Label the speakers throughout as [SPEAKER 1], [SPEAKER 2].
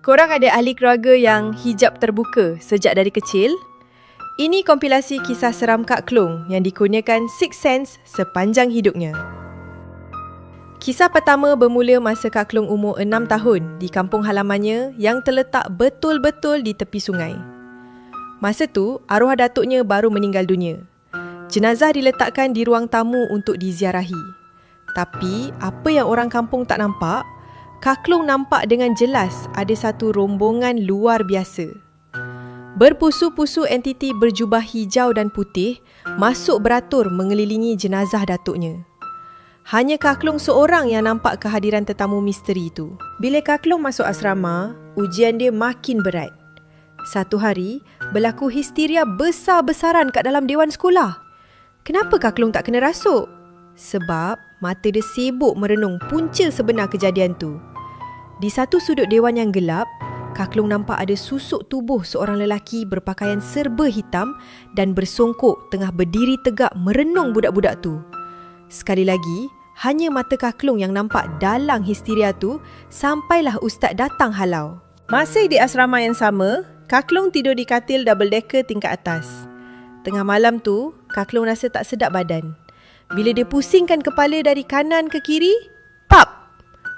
[SPEAKER 1] Korang ada ahli keluarga yang hijab terbuka sejak dari kecil? Ini kompilasi kisah seram Kak Klong yang dikurniakan Sixth Sense sepanjang hidupnya. Kisah pertama bermula masa Kak Klong umur 6 tahun di kampung halamannya yang terletak betul-betul di tepi sungai. Masa tu, arwah datuknya baru meninggal dunia. Jenazah diletakkan di ruang tamu untuk diziarahi. Tapi, apa yang orang kampung tak nampak, Kak Klong nampak dengan jelas ada satu rombongan luar biasa. Berpusu-pusu entiti berjubah hijau dan putih masuk beratur mengelilingi jenazah datuknya. Hanya Kak Klong seorang yang nampak kehadiran tetamu misteri itu. Bila Kak Klong masuk asrama, ujian dia makin berat. Satu hari, berlaku histeria besar-besaran kat dalam dewan sekolah. Kenapa Kak Klong tak kena rasuk? Sebab mata dia sibuk merenung punca sebenar kejadian tu. Di satu sudut dewan yang gelap, Kak Klong nampak ada susuk tubuh seorang lelaki berpakaian serba hitam dan bersongkok tengah berdiri tegak merenung budak-budak tu. Sekali lagi, hanya mata Kak Klong yang nampak dalang histeria tu sampailah ustaz datang halau. Masih di asrama yang sama, Kak Klong tidur di katil double decker tingkat atas. Tengah malam tu, Kak Klong rasa tak sedap badan. Bila dia pusingkan kepala dari kanan ke kiri, pap!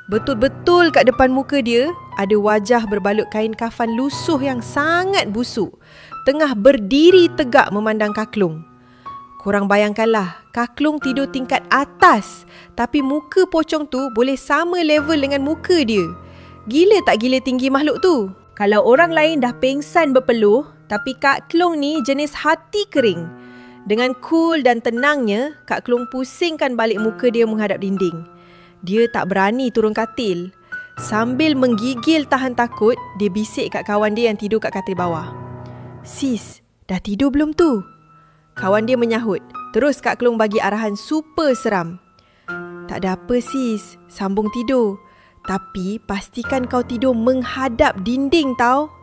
[SPEAKER 1] Betul-betul kat depan muka dia, ada wajah berbalut kain kafan lusuh yang sangat busuk, tengah berdiri tegak memandang Kak Klong. Korang bayangkanlah, Kak Klong tidur tingkat atas, tapi muka pocong tu boleh sama level dengan muka dia. Gila tak gila tinggi makhluk tu? Kalau orang lain dah pengsan berpeluh, tapi Kak Klong ni jenis hati kering. Dengan cool dan tenangnya, Kak Klong pusingkan balik muka dia menghadap dinding. Dia tak berani turun katil. Sambil menggigil tahan takut, dia bisik kat kawan dia yang tidur kat katil bawah. "Sis, dah tidur belum tu?" Kawan dia menyahut. Terus Kak Klong bagi arahan super seram. "Tak ada apa sis, sambung tidur. Tapi pastikan kau tidur menghadap dinding tau."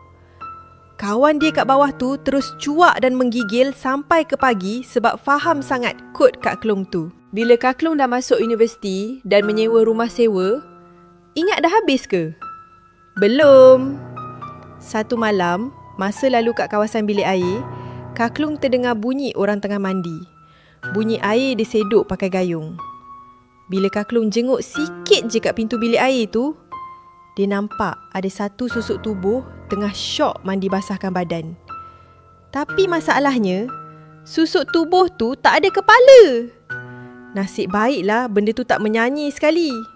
[SPEAKER 1] Kawan dia kat bawah tu terus cuak dan menggigil sampai ke pagi sebab faham sangat kod Kak Klong tu. Bila Kak Klong dah masuk universiti dan menyewa rumah sewa, ingat dah habis ke? Belum. Satu malam, masa lalu kat kawasan bilik air, Kak Klong terdengar bunyi orang tengah mandi. Bunyi air diseduk pakai gayung. Bila Kak Klong jenguk sikit je kat pintu bilik air tu, dia nampak ada satu susuk tubuh tengah syok mandi basahkan badan. Tapi masalahnya, susuk tubuh tu tak ada kepala. Nasib baiklah benda tu tak menyanyi sekali.